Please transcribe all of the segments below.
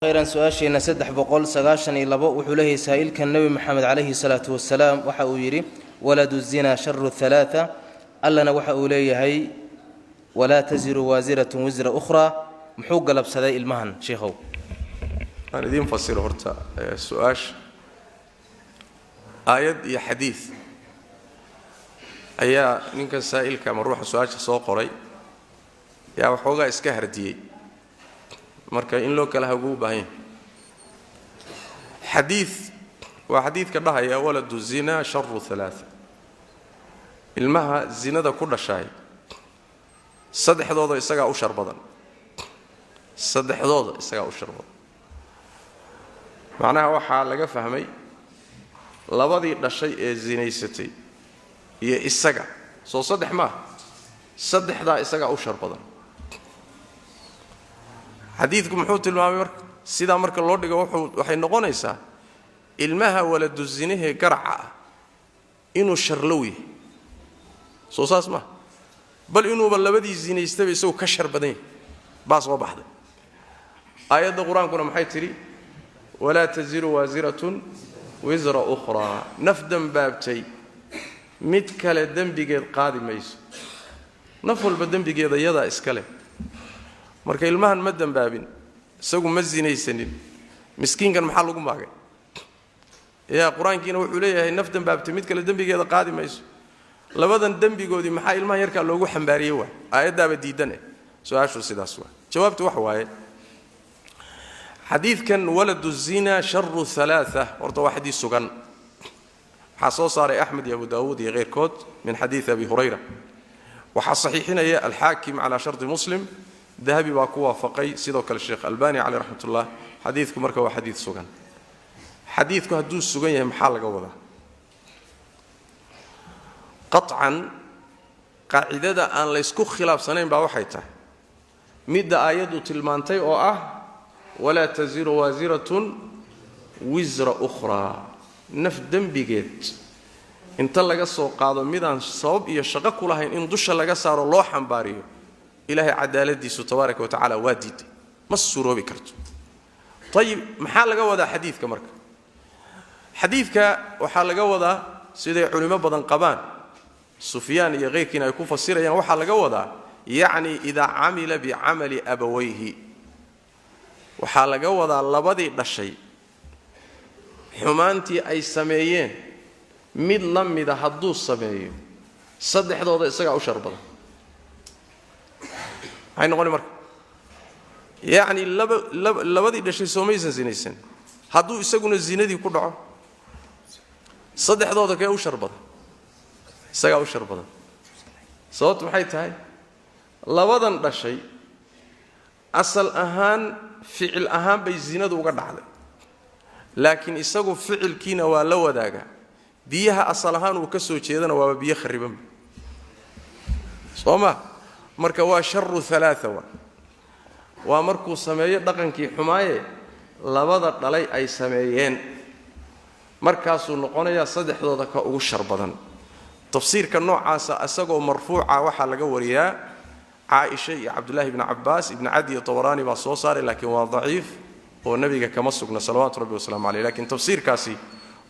خيرا سؤاشينا سدح بقول سغاشن لبو وحوله سائل كان النبي محمد عليه الصلاة والسلام وحا يري ولد الزنا شر الثلاثة ألنا وحا أوليه ولا تزر وازرة وزر أخرى محوق قلب سداء المهن شيخو أنا دي مفسر هرتا سؤاش آيات يا حديث أيا نينكا سائل كما روح سؤاش سو قري يا وحوغا اسكا هرديي marka in loo kala hagu baahan hadith wa hadith ka dhahaya waladu zina sharru thalatha ilmaha zinada ku dhashay saddexdooda isaga u shar badan macnaha waxa laga fahmay labadii dhashay ee zinaysatay iyo isaga soo saddex ma saddexda isaga u shar badan حديثكم حوت المامر سيدا مرك الله دغه waxay noqonaysaa ilmaha waladu zinahe garca inuu sharlowi soo saas ma bal inuu labadii zinaystay isoo ka shar badan baas oo baxday aayada quraankuna maxay tiri wala taziru waziratun wizra ukhra nafdan baabtay mid kale dambigeed qaadi mayso naful dambigeeda yada iskale marka ilmahan ma dambaabin isagu ma zinaysanin miskiinkan maxaa lagu maagay yaa quraankiina wuxuu leeyahay naf dambaabtay mid kale dambigeeda qaadi mayso labadan dambigoodii maxaa ilmahan yarka loogu xambaariyay waa aayadaaba diidan su'aashu sidaas waa jawaabtu wax waaye xadiidkan waladu zina sharru thalatha horta waa xadiis sugan xasoo saaray ahmed iyo abu daawud iyo غيرkood min xadiis abi hurayra waxa saxiixinaya al-hakim ala shart muslim ذهبي باكو وافقي سيدو كل الشيخ الباني عليه رحمه الله حديثكم marka waa xadiis sugan xadiisku haduu sugan yahay maxaa laga wadaa qat'an qaacidada aan la isku khilaafsanayn baa waxay tahay mid aayadu tilmaantay oo ah wala taziru waziratun wizra ukhra naf dambigeed inta laga soo qaado midaan sabab iyo shaqo ku lahayn in dusha laga saaro loo xambaariyo إلهي عدالتي تبارك وتعالى واديد ما السروبي كرتو طيب محل جودا حديث كمرك حديثك وحال جودا سيدي علماء بدن قبان سفيان يغير كنا يكون فسيرا يعني وحال جودا يعني إذا عمل بعمل أبويه وحال جودا لبدي الشيء حمانتي أي سميين مد لم إذا حدوث سميين صدق هذا إسقى أو شربه هاي نقول مرك يعني لبدي دشي سوميسن زينيسن هادو اسغون الزينادي ku dhaco saddexdooda kay u sharbada isaga u sharbada sababtu maxay tahay labadan dhashay asal ahaan ficil ahaan bay ziinadu uga dhacday laakiin isagu ficilkiina waa la wadaaga biyaha asal ahaan uu ka soo jeedana waa biyo khariban sooma marka waa sharru thalatha waa markuu sameeyo dhaqankii xumaaye labada dhalay ay sameeyeen markaas uu noqonaya saddexdooda ka ugu shar badan tafsiirka noocaas asagoo marfuuca waxa laga wariyaa Aisha iyo Abdullah ibn Abbas ibn Adi Tawarani baa soo saaray laakiin waa dhaif oo nabiga kama sugna salawaatu rabbi wa salaamu alayhi laakiin tafsiirkaasi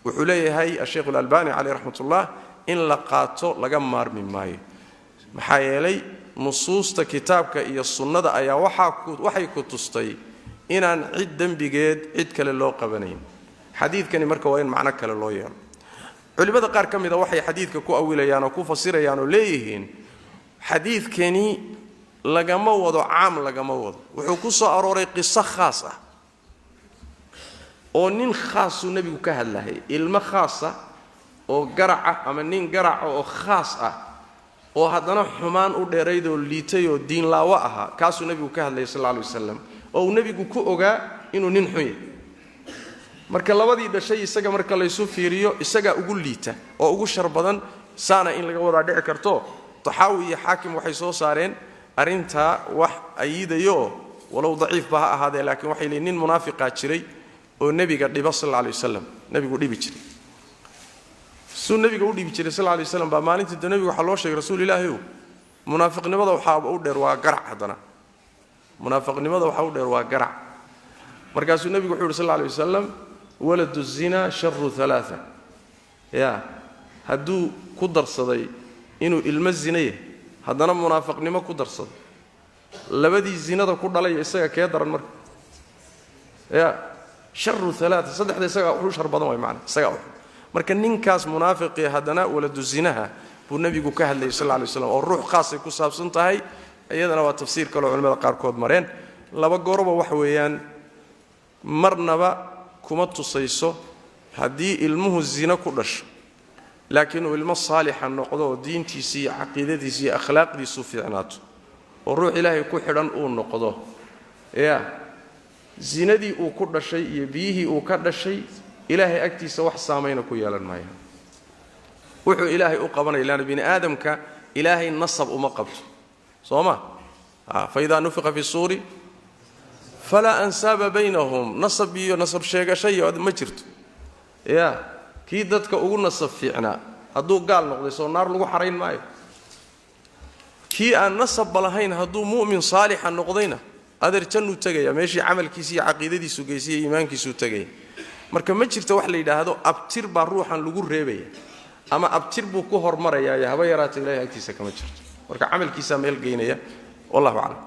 wuxuu leeyahay Sheikh Al-Albani alayhi rahmatullah in la qaato laga maarmi maayo maxaa yeelay nusuusta kitaabka iyo sunnada ayaa waxay ku tustay inaan cid dambigeed cid kale loo qabanayn xadiidkani marka waa in macna kale loo yeelo culimada qaar kamida waxay xadiidka ku awilayaan oo ku fasirayaan oo leeyihiin xadiidkani lagama wado caam lagama wado wuxuu ku soo arooray qiso khaas ah oo nin khaas uu nabigu ka hadlahay ilma khaas ah oo garaca ama nin garaca oo khaas ah oo hadana xumaan u dheeraydo liitay oo diin laawa aha kaasuu nabigu ka hadlay sallallahu alayhi wasallam oo nabigu ku ogaa inuu nin xun yahay marka labadii dhashay isaga marka la isu fiiriyo isaga ugu liita oo ugu shar badan saana in laga wada dhici karto tahawi iyo xaakim waxay soo saareen arinta wax ayidayo walow dhaif baa ahaade laakiin waxay leeyihiin munaafiqa jiray oo nabiga dhiba sallallahu alayhi wasallam nabigu dhibi jiray suu nabiga u dhibi jiray sallallahu alayhi wasallam ba maalintii nabiga waxa loo sheegay rasuul ilaahay munaafiqnimada waxa u dheer waa garac hadana munaafiqnimada waxa u dheer waa garac markaasuu nabigu wuxuu yiri sallallahu alayhi wasallam waladu zina sharru thalatha ya hadduu ku darsaday inuu ilmo zinay haddana munaafiqnimo ku darsado labadii zinada ku dhalay isaga ka daran marka ya sharru thalatha saddexda isaga wuxuu shar badan way macna isaga marka ninkaas munaafiqi haddana waladu zinaha buu nabigu ka hadlay sallallahu alayhi wasallam oo ruux qaas ay ku saabsan tahay iyadana waa tafsiir kale culimada qaar kood mareen laba goorba wax weeyaan marnaba kuma tusayso haddii ilmuhu zina ku dhasho laakiin uu ilmo saalixa noqdo oo diintiisa iyo caqiidadiisa iyo akhlaaqdiisu fiicnaato oo ruux ilaahay ku xidhan uu noqdo ya zinadii uu ku dhashay iyo biyihii uu ka dhashay ilaahay agtiisa wax saameyn ku yeelan maayo wuxuu ilaahay u qabanay ilaana bini aadamka ilaahay nasab uma qabto sooma fa idha nufiqa fi suri fala ansaba baynahum nasab iyo nasab sheegashay ma jirto ya kii dadka ugu nasab fiicna hadduu gaal noqday soo naar lagu xarayn maayo kii aan nasab lahayn hadduu mu'min saalixa noqdayna adeer jannu tagaya meeshii amalkiisa iyo caqiidadiisu geysiyay iimaankiisu tagay marka ma jirto wax la yiraahdo abtir baa ruuxan lagu reebaya ama abtir buu ku hormaraya haba yaraatay ilaahay agtiisa kama jirto marka amalkiisa meel geynaya wallahu a'lam